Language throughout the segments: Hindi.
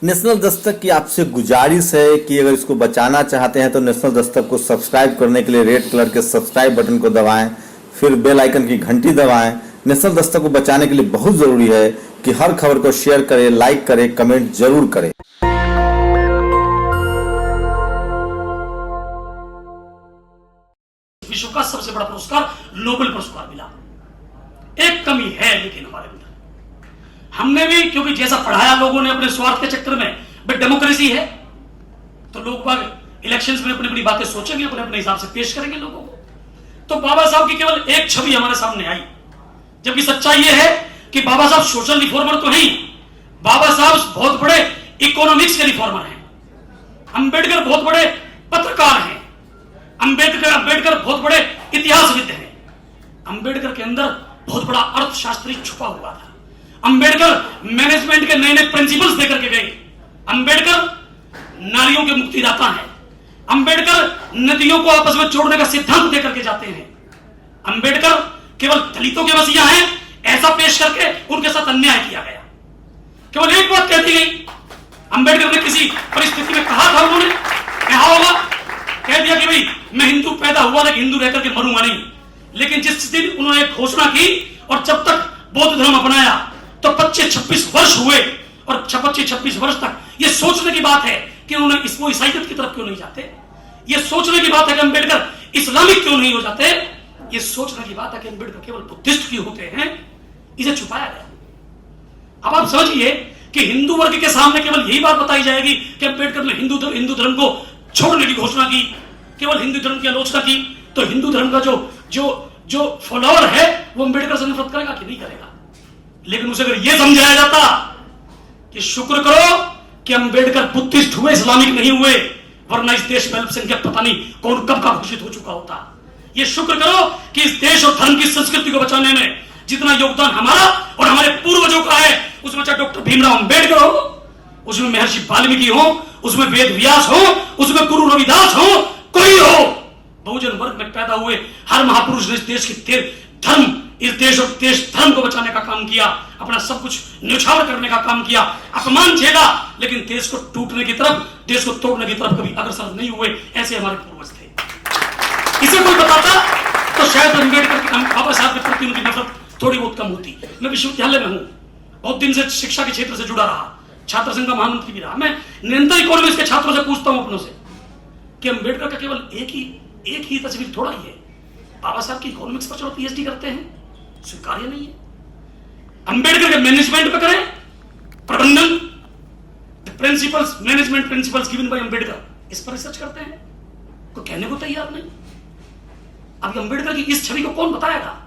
नेशनल दस्तक की आपसे गुजारिश है कि अगर इसको बचाना चाहते हैं तो नेशनल दस्तक को सब्सक्राइब करने के लिए रेड कलर के सब्सक्राइब बटन को दबाएं, फिर बेल आइकन की घंटी दबाएं। नेशनल दस्तक को बचाने के लिए बहुत ज़रूरी है कि हर खबर को शेयर करें, लाइक करें, कमेंट जरूर करें। विश्व का सबसे बड़ा पुरस्कार नोबेल पुरस्कार मिला। एक कमी है लेकिन हमारे अंदर, हमने भी क्योंकि जैसा पढ़ाया लोगों ने अपने स्वार्थ के चक्कर में, बट डेमोक्रेसी है तो लोग बाग इलेक्शंस में अपनी अपनी बातें सोचेंगे, अपने अपने हिसाब से पेश करेंगे लोगों को। तो बाबा साहब की केवल एक छवि हमारे सामने आई, जबकि सच्चाई यह है कि बाबा साहब सोशल रिफॉर्मर तो नहीं, बाबा साहब बहुत बड़े इकोनॉमिक्स के रिफॉर्मर हैं। अंबेडकर बहुत बड़े पत्रकार हैं। अंबेडकर बहुत बड़े इतिहासविद हैं। अंबेडकर के अंदर बहुत बड़ा अर्थशास्त्री छुपा हुआ था। अंबेडकर मैनेजमेंट के नए नए प्रिंसिपल्स देकर के गए। अंबेडकर नारियों के मुक्तिदाता हैं। अंबेडकर नदियों को आपस में जोड़ने का सिद्धांत देकर के जाते हैं। अंबेडकर केवल दलितों के मसीहा हैं ऐसा पेश करके उनके साथ अन्याय किया गया। केवल एक बात कहती गई, अंबेडकर ने किसी परिस्थिति में कहा था, उन्होंने कहा होगा, कह दिया कि भाई मैं हिंदू पैदा हुआ लेकिन हिंदू रहकर के मरूंगा नहीं। लेकिन जिस दिन उन्होंने घोषणा की और जब तक बौद्ध धर्म अपनाया तो 25-26 वर्ष हुए, और 25-26 वर्ष तक यह सोचने की बात है कि उन्होंने इसको ईसाईयत की तरफ क्यों नहीं जाते। यह सोचने की बात है कि अंबेडकर इस्लामिक क्यों नहीं हो जाते। यह सोचने की बात है कि अंबेडकर केवल बुद्धिस्ट क्यों होते हैं। इसे छुपाया गया। अब आप समझिए कि हिंदू वर्ग के सामने केवल यही बात बताई जाएगी कि अंबेडकर ने हिंदू धर्म को छोड़ने की घोषणा की, केवल हिंदू धर्म की आलोचना की, तो हिंदू धर्म का जो फॉलोअर है वो अंबेडकर से नफरत करेगा कि नहीं करेगा। लेकिन उसे अगर यह समझाया जाता कि शुक्र करो कि अंबेडकर बुद्धिस्ट हुए, इस्लामिक नहीं हुए, वरना इस देश में अल्पसंख्यक पता नहीं कौन कब का घोषित हो चुका होता। यह शुक्र करो कि इस देश और धर्म की संस्कृति को बचाने में जितना योगदान हमारा और हमारे पूर्वजों का है, उसमें चाहे डॉक्टर भीमराव अंबेडकर हो, उसमें महर्षि वाल्मीकि हो, उसमें वेद व्यास हो, उसमें गुरु रविदास हो, कोई हो, बहुजन वर्ग में पैदा हुए हर महापुरुष ने इस देश की धर्म, इस देश और देश धर्म को बचाने का काम किया, अपना सब कुछ न्यौछावर करने का काम किया, अपमान झेला, लेकिन देश को टूटने की तरफ, देश को तोड़ने की तरफ कभी अग्रसर नहीं हुए। ऐसे हमारे पूर्वज थे। इसे कोई बताता तो शायद अंबेडकर बाबा साहब के प्रति उनकी नफरत थोड़ी बहुत कम होती। मैं विश्वविद्यालय में हूं, बहुत दिन से शिक्षा के क्षेत्र से जुड़ा रहा, छात्र संघ का महामंत्री भी रहा। मैं निरंतर इकोनॉमिक्स के छात्रों से पूछता हूं अपनों से कि अंबेडकर का केवल एक ही तस्वीर थोड़ा ही है। बाबा साहब की इकोनॉमिक्स पर चलो पीएचडी करते हैं, स्वीकार्य नहीं है। अंबेडकर के मैनेजमेंट पर करें, प्रबंधन, principles, management principles given by Ambedkar, इस पर रिसर्च करते हैं, कोई कहने को तैयार नहीं। अब अंबेडकर की इस छवि को कौन बताएगा?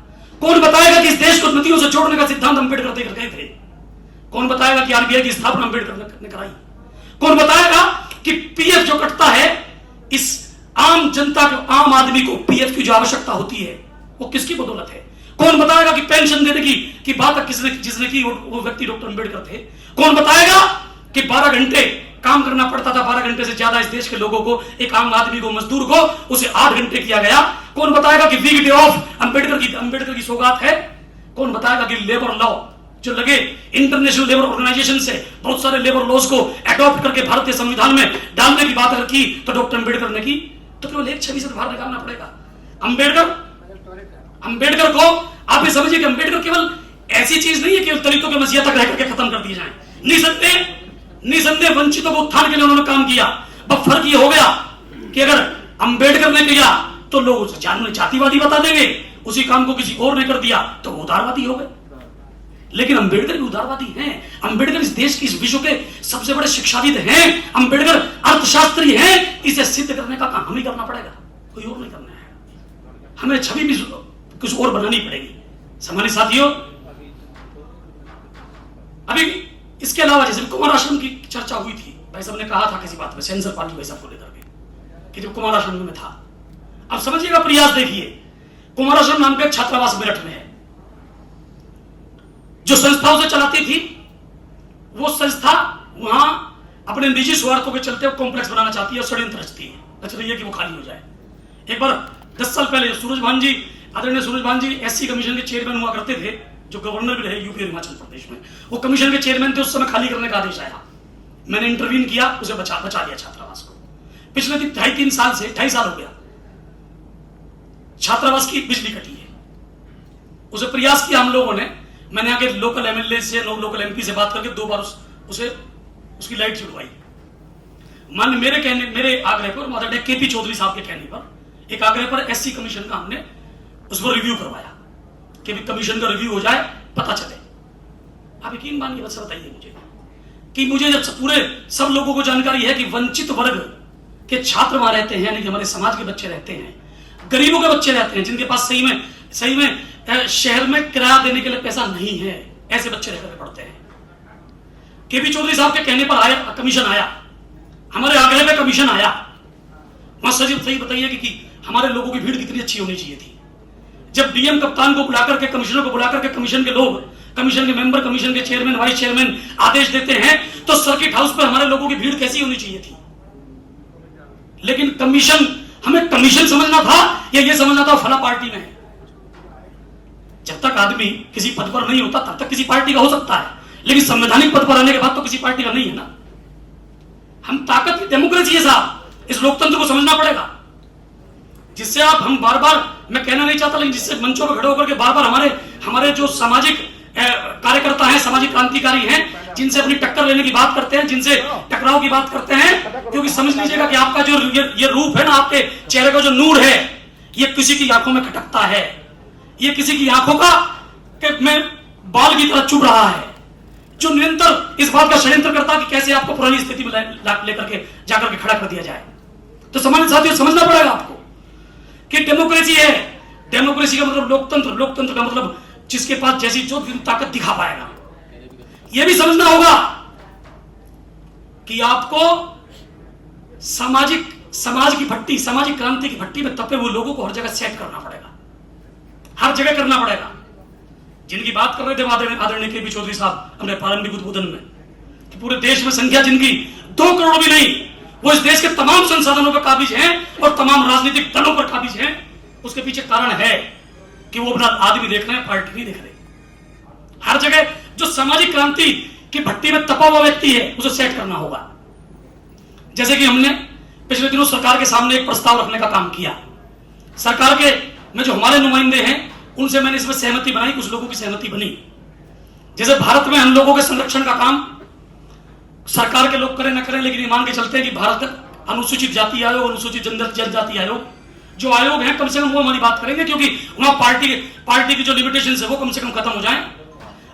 कौन बताएगा कि इस देश को नदियों से जोड़ने का सिद्धांत अंबेडकर देकर गए थे? कौन बताएगा कि आरबीआई की स्थापना अंबेडकर ने कराई? कौन बताएगा कि पीएफ जो कटता है, इस आम जनता को, आम आदमी को पीएफ की जो आवश्यकता होती है वो किसकी बदौलत है? कौन बताएगा कि पेंशन देने की बात जिसने की वो व्यक्ति डॉक्टर अंबेडकर थे? कौन बताएगा कि 12 घंटे काम करना पड़ता था, 12 घंटे से ज्यादा इस देश के लोगों को, एक आम आदमी को, मजदूर को, उसे 8 घंटे किया गया? कौन बताएगा कि वीक डे ऑफ अंबेडकर की सौगात है? कौन बताएगा कि लेबर लॉ जो लगे, इंटरनेशनल लेबर ऑर्गेनाइजेशन से बहुत सारे लेबर लॉज को अडॉप्ट करके भारतीय संविधान में डालने की बात अगर की तो डॉक्टर अंबेडकर ने की, तो केवल एक छवि से बाहर निकालना पड़ेगा। अंबेडकर को आप ये समझिए कि अंबेडकर केवल ऐसी चीज नहीं है कि दलितों के मसीहा तक रहकर के खत्म कर दिए जाए। निसंदेह वंचितों को उत्थान के लिए उन्होंने काम किया। अब फर्क ये हो गया कि अगर अंबेडकर ने किया तो लोग उसे जातिवादी बता देंगे, उसी काम को किसी और ने कर दिया तो वो उदारवादी हो गए। लेकिन अंबेडकर भी उदारवादी हैं। अंबेडकर इस देश की, इस विश्व के सबसे बड़े शिक्षाविद हैं। अंबेडकर अर्थशास्त्री हैं। इसे सिद्ध करने का काम हमें करना पड़ेगा, कोई और नहीं करना है। हमें छवि भी कुछ और बनानी पड़ेगी। सम्मानित साथियों, अभी इसके अलावा जैसे कुमार आश्रम की चर्चा हुई थी, भाई साहब ने कहा था किसी बात में, सेंसर पार्टी भाई साहब को लेकर के कि जब कुमार आश्रम में था, अब समझिएगा प्रयास देखिए। कुमार आश्रम नाम का एक छात्रावास मेरठ में है, जो संस्था उसे चलाती थी, वो संस्था वहां अपने निजी स्वार्थों के चलते कॉम्प्लेक्स बनाना चाहती है और षड्यंत्र रच रही है कि वो खाली हो जाए। एक बार 10 साल पहले आदरणीय सूरज भान जी एससी कमीशन के चेयरमैन हुआ करते थे, जो गवर्नर भी रहे यूपी और हिमाचल प्रदेश में, वो कमीशन के चेयरमैन थे। उस समय खाली करने का आदेश आया, मैंने इंटरवीन किया, उसे बचा लिया छात्रावास को। पिछले 2.5-3 साल से 2.5 साल हो गया छात्रावास की बिजली कटी है। उसे प्रयास किया हम लोगों ने, मैंने आगे लोकल एमएलए से, लोकल एमपी से बात करके 2 बार उसकी लाइट जुड़वाई। मान मेरे आग्रह पर, माननीय केपी चौधरी साहब के कहने पर, एक आग्रह पर एससी कमीशन का हमने उस पर रिव्यू करवाया कि कमीशन का रिव्यू हो जाए, पता चले। आप यकीन मानिए, बस बताइए मुझे कि मुझे जब पूरे सब लोगों को जानकारी है कि वंचित वर्ग के छात्र वहां रहते हैं, नहीं हमारे समाज के बच्चे रहते हैं, गरीबों के बच्चे रहते हैं, जिनके पास सही में शहर में किराया देने के लिए पैसा नहीं है, ऐसे बच्चे रहकर पढ़ते हैं। केपी चौधरी साहब के कहने पर कमीशन आया, हमारे आग्रह पे कमीशन आया। वहां सही बताइए कि हमारे लोगों की भीड़ कितनी अच्छी होनी चाहिए थी। जब डीएम कप्तान को बुलाकर के, कमिश्नर को बुलाकर के कमीशन के लोग, कमीशन के मेंबर, कमीशन के चेयरमैन, वाइस चेयरमैन आदेश देते हैं, तो सर्किट हाउस पर हमारे लोगों की भीड़ कैसी होनी चाहिए थी। लेकिन कमीशन, हमें कमीशन समझना था या ये समझना था फला पार्टी में है। जब तक आदमी किसी पद पर नहीं होता तब तक किसी पार्टी का हो सकता है, लेकिन संवैधानिक पद पर आने के बाद तो किसी पार्टी का नहीं है ना। हम ताकत की डेमोक्रेसी है साहब, इस लोकतंत्र को समझना पड़ेगा। जिससे हम बार बार, मैं कहना नहीं चाहता, लेकिन जिससे मंचों पर खड़े होकर के बार बार हमारे जो सामाजिक कार्यकर्ता हैं, सामाजिक क्रांतिकारी हैं, जिनसे अपनी टक्कर लेने की बात करते हैं, जिनसे टकराव की बात करते हैं, क्योंकि समझ लीजिएगा कि आपका जो ये रूप है ना, आपके चेहरे का जो नूर है, ये किसी की आंखों में खटकता है, ये किसी की आंखों में बाल की तरह चुभ रहा है, जो निरंतर इस बात का षड्यंत्र करता है कि कैसे आपको पुरानी स्थिति में लेकर के जाकर के खड़ा कर दिया जाए। तो समाज साथियों, समझना पड़ेगा आपको कि डेमोक्रेसी है। डेमोक्रेसी का मतलब लोकतंत्र, लोकतंत्र का मतलब जिसके पास जैसी जो ताकत दिखा पाएगा। यह भी समझना होगा कि आपको समाज की भट्टी, सामाजिक क्रांति की भट्टी में तपे हुए लोगों को हर जगह सेट करना पड़ेगा, हर जगह करना पड़ेगा। जिनकी बात कर रहे थे आदरणीय केपी चौधरी साहब अपने प्रारंभिक उद्बोधन में, कि पूरे देश में संख्या जिनकी 2 करोड़ भी नहीं, वो इस देश के तमाम संसाधनों पर काबिज हैं और तमाम राजनीतिक दलों पर काबिज हैं। उसके पीछे कारण है कि वो अपना आदमी देख रहे हैं, पार्टी नहीं देख रहे। हर जगह जो सामाजिक क्रांति की भट्टी में तपा हुआ व्यक्ति है, उसे सेट करना होगा। जैसे कि हमने पिछले दिनों सरकार के सामने एक प्रस्ताव रखने का काम किया। सरकार के में जो हमारे नुमाइंदे हैं, उनसे मैंने इसमें सहमति बनाई, कुछ लोगों की सहमति बनी। जैसे भारत में हम लोगों के संरक्षण का काम सरकार के लोग करें न करें, लेकिन ये मान के चलते हैं कि भारत अनुसूचित जाति आयोग, अनुसूचित जनजाति आयोग, जो आयोग हैं, कम से कम वो हमारी बात करेंगे, क्योंकि वहां पार्टी की जो लिमिटेशन है वो कम से कम खत्म हो जाए।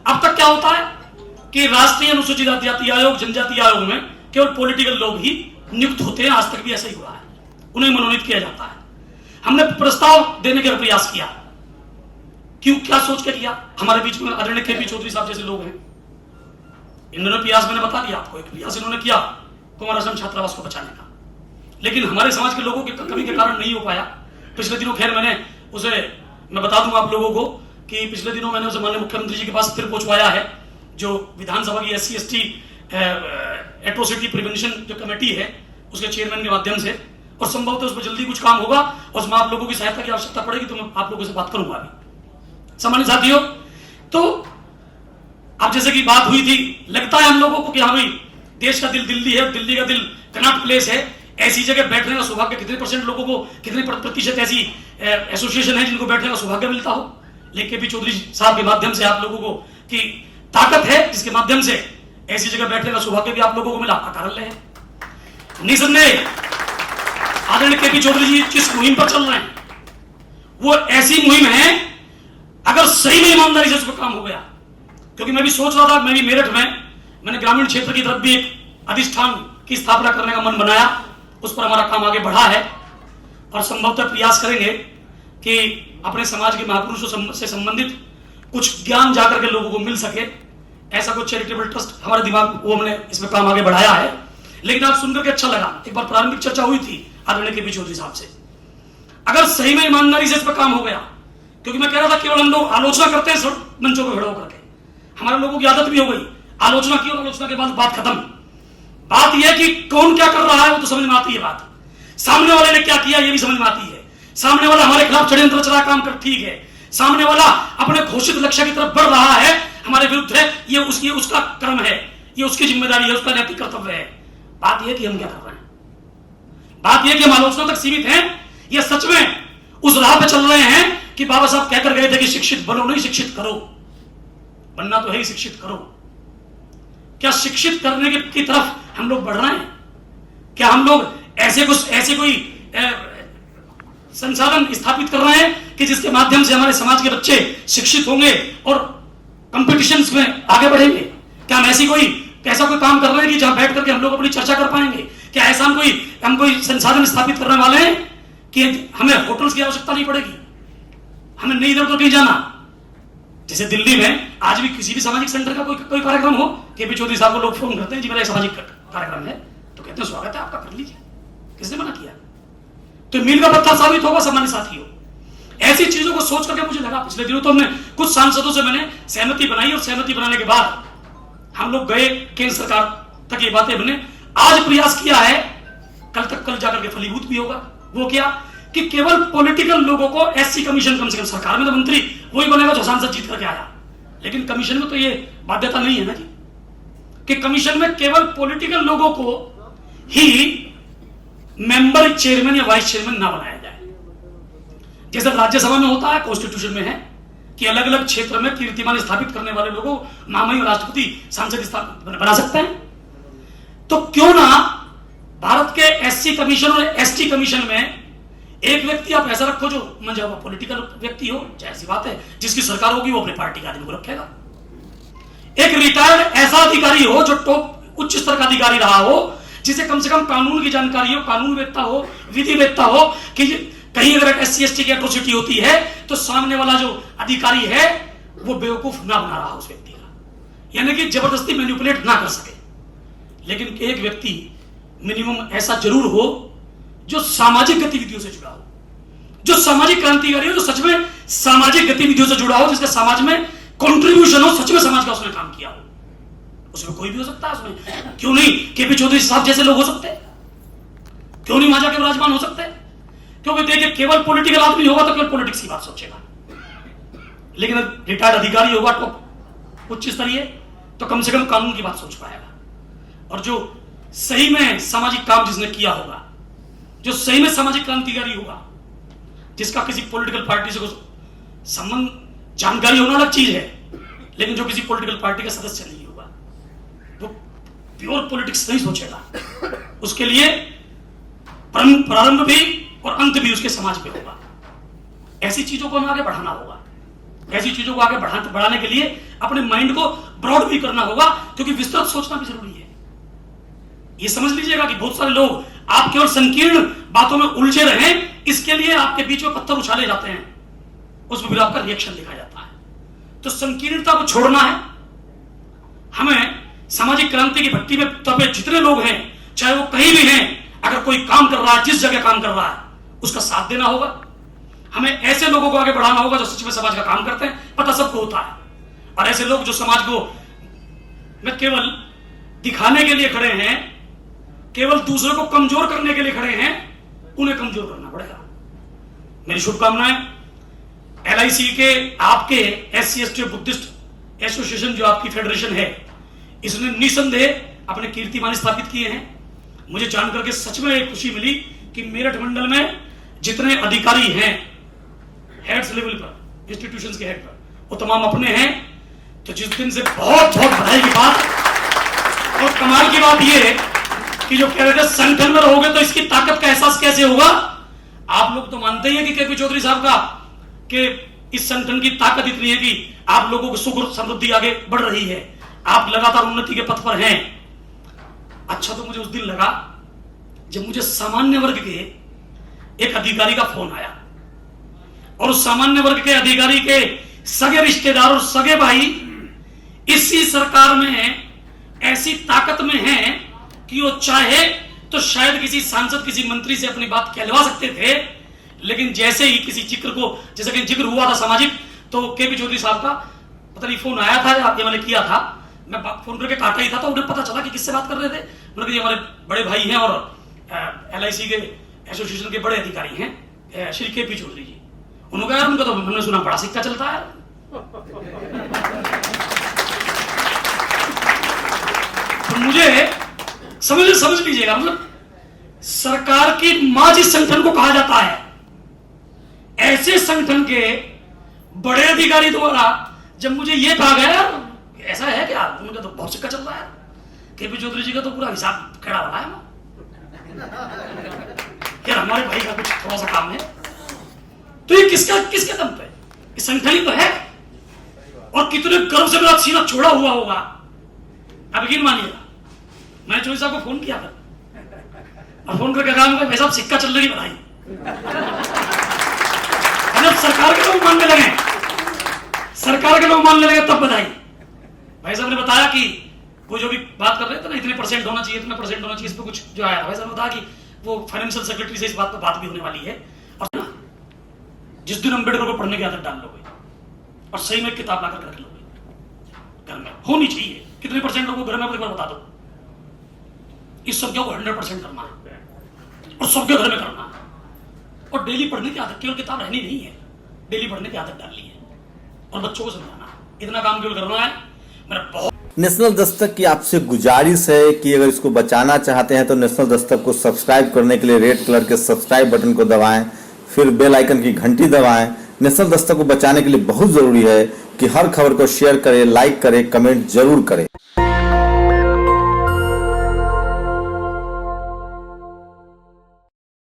अब तक क्या होता है कि राष्ट्रीय अनुसूचित जाति आयोग, जनजाति आयोग में केवल पॉलिटिकल लोग ही नियुक्त होते हैं। आज तक भी ऐसा ही हुआ है, उन्हें मनोनीत किया जाता है। हमने प्रस्ताव देने का प्रयास किया। क्यों, क्या सोच के किया? हमारे बीच में आदरणीय केपी चौधरी साहब जैसे लोग हैं, इन्होंने प्रयास, मैंने बता दिया आपको, एक प्रयास इन्होंने किया कुमार आश्रम छात्रावास को बचाने का, लेकिन हमारे समाज के लोगों की कमी के कारण नहीं हो पाया। पिछले दिनों खैर मैं बता दूंगा आप लोगों को कि पिछले दिनों मैंने उसे माननीय मुख्यमंत्री जी के पास फिर पहुंचवाया है, जो विधानसभा की SC/ST एट्रोसिटी प्रिवेंशन जो कमेटी है, उसके चेयरमैन के माध्यम से, और संभवतः उस पर जल्दी कुछ काम होगा और उसमें आप लोगों की सहायता की आवश्यकता पड़ेगी तो मैं आप लोगों से बात करूंगा अभी। सामान्य साथियों, तो अब जैसे कि बात हुई थी, लगता है हम लोगों को कि हाँ भाई, देश का दिल दिल्ली है, दिल्ली का दिल कनॉट प्लेस है, ऐसी जगह बैठने का सौभाग्य कितने % लोगों को, कितने प्रतिशत ऐसी एसोसिएशन है जिनको बैठने का सौभाग्य मिलता हो। लेकिन भी चौधरी साहब के माध्यम से आप लोगों को की ताकत है, जिसके माध्यम से ऐसी जगह बैठने का सौभाग्य भी आप लोगों को मिला, आपका कार्यालय है। निसंदेह आदरणीय केपी चौधरी जी जिस मुहिम पर चल रहे हैं, वो ऐसी मुहिम है, अगर सही में ईमानदारी से उस पर काम हो गया, क्योंकि मैं भी सोच रहा था, मैं भी मेरठ में मैंने ग्रामीण क्षेत्र की तरफ भी एक अधिष्ठान की स्थापना करने का मन बनाया, उस पर हमारा काम आगे बढ़ा है और संभवतः प्रयास करेंगे कि अपने समाज के महापुरुषों से संबंधित कुछ ज्ञान जाकर के लोगों को मिल सके। ऐसा कुछ चैरिटेबल ट्रस्ट हमारे दिमाग, वो हमने इसमें काम आगे बढ़ाया है। लेकिन आप सुनकर के अच्छा लगा, एक बार प्रारंभिक चर्चा हुई थी आदरणीय केपी चौधरी साहब से, अगर सही में ईमानदारी से इस पर काम हो गया, क्योंकि मैं कह रहा था केवल हम लोग आलोचना करते हैं मंचों पर खड़े होकर के, हमारे लोगों की आदत भी हो गई, आलोचना की और आलोचना के बाद बात खत्म। बात यह कि कौन क्या कर रहा है वो तो समझ में आती है, बात सामने वाले ने क्या किया ये भी समझ में आती है, सामने वाला हमारे खिलाफ षड्यंत्र चला काम कर, ठीक है, सामने वाला अपने घोषित लक्ष्य की तरफ बढ़ रहा है, हमारे विरुद्ध है, ये उसका कर्म है। ये उसकी जिम्मेदारी है, उसका नैतिक कर्तव्य है। बात यह कि हम क्या कर रहे हैं, बात यह कि हम आलोचना तक सीमित हैं या सच में उस राह पे चल रहे हैं कि बाबा साहब कहकर गए थे कि शिक्षित बनो नहीं, शिक्षित करो। बनना तो है ही, शिक्षित करो। क्या शिक्षित करने की तरफ हम लोग बढ़ रहे हैं? क्या हम लोग ऐसे कोई संसाधन स्थापित कर रहे हैं कि जिसके माध्यम से हमारे समाज के बच्चे शिक्षित होंगे और कंपटीशंस में आगे बढ़ेंगे? क्या हम ऐसा कोई काम कर रहे हैं कि जहां बैठ करके हम लोग अपनी चर्चा कर पाएंगे? क्या ऐसा हम कोई संसाधन स्थापित करने वाले हैं कि हमें होटल्स की आवश्यकता नहीं पड़ेगी, हमें नहीं इधर उधर कहीं जाना? जैसे दिल्ली में आज भी किसी भी सामाजिक सेंटर का कोई कार्यक्रम हो, केपी चौधरी साहब को लोग फोन करते हैं, जी मेरा सामाजिक कार्यक्रम है, तो कहते हैं स्वागत है आपका, कर लीजिए, किसने मना किया? तो मील का पत्थर साबित होगा सामान्य साथियों। ऐसी चीजों को सोच करके मुझे लगा, पिछले दिनों तो हमने कुछ सांसदों से मैंने सहमति बनाई और सहमति बनाने के बाद हम लोग गए केंद्र सरकार तक, ये बातें हमने आज प्रयास किया है, कल जाकर के फलीभूत भी होगा। वो क्या कि केवल पॉलिटिकल लोगों को एससी कमीशन, कम से कम सरकार में तो मंत्री वही बनेगा जो सांसद जीत करके आया, लेकिन कमीशन में तो ये बाध्यता नहीं है ना जी कि कमीशन में केवल पॉलिटिकल लोगों को ही मेंबर, चेयरमैन या वाइस चेयरमैन ना बनाया जाए। जैसे राज्यसभा में होता है, कॉन्स्टिट्यूशन में है कि अलग अलग क्षेत्र में कीर्तिमान स्थापित करने वाले लोगों महामहिम राष्ट्रपति सांसद बना सकते हैं। तो क्यों ना भारत के एससी कमीशन और एसटी कमीशन में एक व्यक्ति आप ऐसा रखो जो मंजा हुआ पॉलिटिकल व्यक्ति हो, ऐसी बात है, जिसकी सरकार होगी वो अपनी पार्टी के आदमी को रखेगा। एक रिटायर्ड ऐसा अधिकारी हो जो टॉप उच्च स्तर का अधिकारी रहा हो, जिसे कम से कम कानून की जानकारी हो, कानून वेत्ता हो, विधि वेत्ता हो, कि कहीं अगर एससी एसटी की एट्रोसिटी होती है तो सामने वाला जो अधिकारी है वो बेवकूफ ना बना रहा उस व्यक्ति का, यानी कि जबरदस्ती मैनिपुलेट ना कर सके। लेकिन एक व्यक्ति मिनिमम ऐसा जरूर हो जो सामाजिक गतिविधियों से जुड़ा हो, जो सामाजिक क्रांतिकारी हो, जो सच में सामाजिक गतिविधियों से जुड़ा हो, जिसका समाज में कंट्रीब्यूशन हो, सच में समाज का उसने काम किया हो। उसमें कोई भी हो सकता है, उसमें क्यों नहीं केपी चौधरी साहब जैसे लोग हो सकते हैं, क्यों नहीं वहां जाके विराजमान हो सकते हैं? क्योंकि देखिए केवल पॉलिटिकल आदमी होगा तो केवल पॉलिटिक्स की बात सोचेगा, लेकिन रिटायर्ड अधिकारी होगा तो उच्च स्तरीय, तो कम से कम कानून की बात सोच पाएगा। और जो सही में सामाजिक काम जिसने किया होगा, जो सही में सामाजिक क्रांतिकारी होगा, जिसका किसी पॉलिटिकल पार्टी से संबंध, जानकारी होना अलग चीज है, लेकिन जो किसी पॉलिटिकल पार्टी का सदस्य नहीं होगा, वो प्योर पॉलिटिक्स नहीं सोचेगा। उसके लिए प्रारंभ भी और अंत भी उसके समाज पे होगा। ऐसी चीजों को हमें आगे बढ़ाना होगा। ऐसी चीजों को आगे बढ़ाने के लिए अपने माइंड को ब्रॉड भी करना होगा, क्योंकि विस्तृत सोचना भी जरूरी है। ये समझ लीजिएगा कि बहुत सारे लोग आप केवल संकीर्ण बातों में उलझे रहें, इसके लिए आपके बीच में पत्थर उछाले जाते हैं, उसमें भी आपका रिएक्शन दिखाया जाता है। तो संकीर्णता को छोड़ना है हमें। सामाजिक क्रांति की भट्टी में तपे जितने लोग हैं, चाहे वो कहीं भी हैं, अगर कोई काम कर रहा है, जिस जगह काम कर रहा है, उसका साथ देना होगा। हमें ऐसे लोगों को आगे बढ़ाना होगा जो सच में समाज का काम करते हैं, पता सबको होता है। और ऐसे लोग जो समाज को में केवल दिखाने के लिए खड़े हैं, केवल दूसरे को कमजोर करने के लिए खड़े हैं, उन्हें कमजोर करना पड़ेगा। मेरी शुभकामनाएं LIC के, आपके SC ST बुद्धिस्ट एसोसिएशन जो आपकी फेडरेशन है, इसने निसंदेह अपने कीर्तिमान स्थापित किए हैं। मुझे जानकर के सच में एक खुशी मिली कि मेरठ मंडल में जितने अधिकारी हैं हेड्स लेवल पर, इंस्टीट्यूशंस के हेड पर, वो तमाम अपने हैं। तो जिस दिन से बहुत बहुत बधाई की बात और कमाल की बात यह है कि जो कह रहे थे संगठन में रहोगे तो इसकी ताकत का एहसास कैसे होगा। आप लोग तो मानते ही हैं कि केपी चौधरी साहब का कि इस संगठन की ताकत इतनी है कि आप लोगों को सुख और समृद्धि आगे बढ़ रही है, आप लगातार उन्नति के पथ पर हैं। अच्छा, तो मुझे उस दिन लगा जब मुझे सामान्य वर्ग के एक अधिकारी का फोन आया, और उस सामान्य वर्ग के अधिकारी के सगे रिश्तेदार और सगे भाई इसी सरकार में ऐसी ताकत में हैं कि वो चाहे तो शायद किसी सांसद, किसी मंत्री से अपनी बात कहलवा सकते थे, लेकिन जैसे ही किसी जिक्र को, जैसे कि जिक्र हुआ था सामाजिक, तो केपी चौधरी साहब का पता नहीं फोन आया था या मैंने किया था, मैं फोन करके काटा ही था, तो उन्हें पता चला कि किससे बात कर रहे थे। मैंने कहा हमारे बड़े भाई हैं और LIC के एसोसिएशन के बड़े अधिकारी हैं श्री केपी चौधरी जी। उन्होंने कहा उनका तो हमने सुना बड़ा सिक्का चलता है। मुझे समझ लीजिएगा, मतलब सरकार की मां जिस संगठन को कहा जाता है, ऐसे संगठन के बड़े अधिकारी द्वारा जब मुझे ये कहा गया, ऐसा है क्या, उनका तो बहुत सिक्का चल रहा है, केपी चौधरी जी का तो पूरा हिसाब खड़ा हो रहा है ना, यार हमारे भाई का कुछ थोड़ा सा काम है, तो ये किसके दम पे, ये संगठन ही तो है, और कितने गर्व से मेरा सीना छोड़ा हुआ होगा। आप यकीन मानिएगा, मैंने चौधरी साहब को फोन किया था और फोन करके कहा भाई साहब सिक्का चल रही बधाई। जब सरकार के लोग मानने लगे, तब बधाई। भाई साहब ने बताया कि वो जो भी बात कर रहे थे ना, इतने परसेंट होना चाहिए, इतने परसेंट होना चाहिए, इस पर कुछ जो आया, भाई साहब ने बताया कि वो फाइनेंशियल सेक्रेटरी से इस बात पर बात भी होने वाली है, और ना जिस दिन अम्बेडकर को पढ़ने की आदत डाल लोगे और सही में किताब लाकर रख लोगे, घर में होनी चाहिए, कितने परसेंट लोगों को घर में एक बार बता दो, इस सब को 100% करना है और सबके घर में करना है, और डेली पढ़ने की आदत, केवल किताब रहनी नहीं है, डेली पढ़ने की आदत डालनी है और बच्चों को समझाना है, इतना काम केवल करना है। मेरा बहुत नेशनल दस्तक की आपसे गुजारिश है कि अगर इसको बचाना चाहते हैं तो नेशनल दस्तक को सब्सक्राइब करने के लिए रेड कलर के सब्सक्राइब बटन को दबाएं, फिर बेल आइकन की घंटी दबाएं। नेशनल दस्तक को बचाने के लिए बहुत जरूरी है कि हर खबर को शेयर करें, लाइक करें, कमेंट जरूर करें।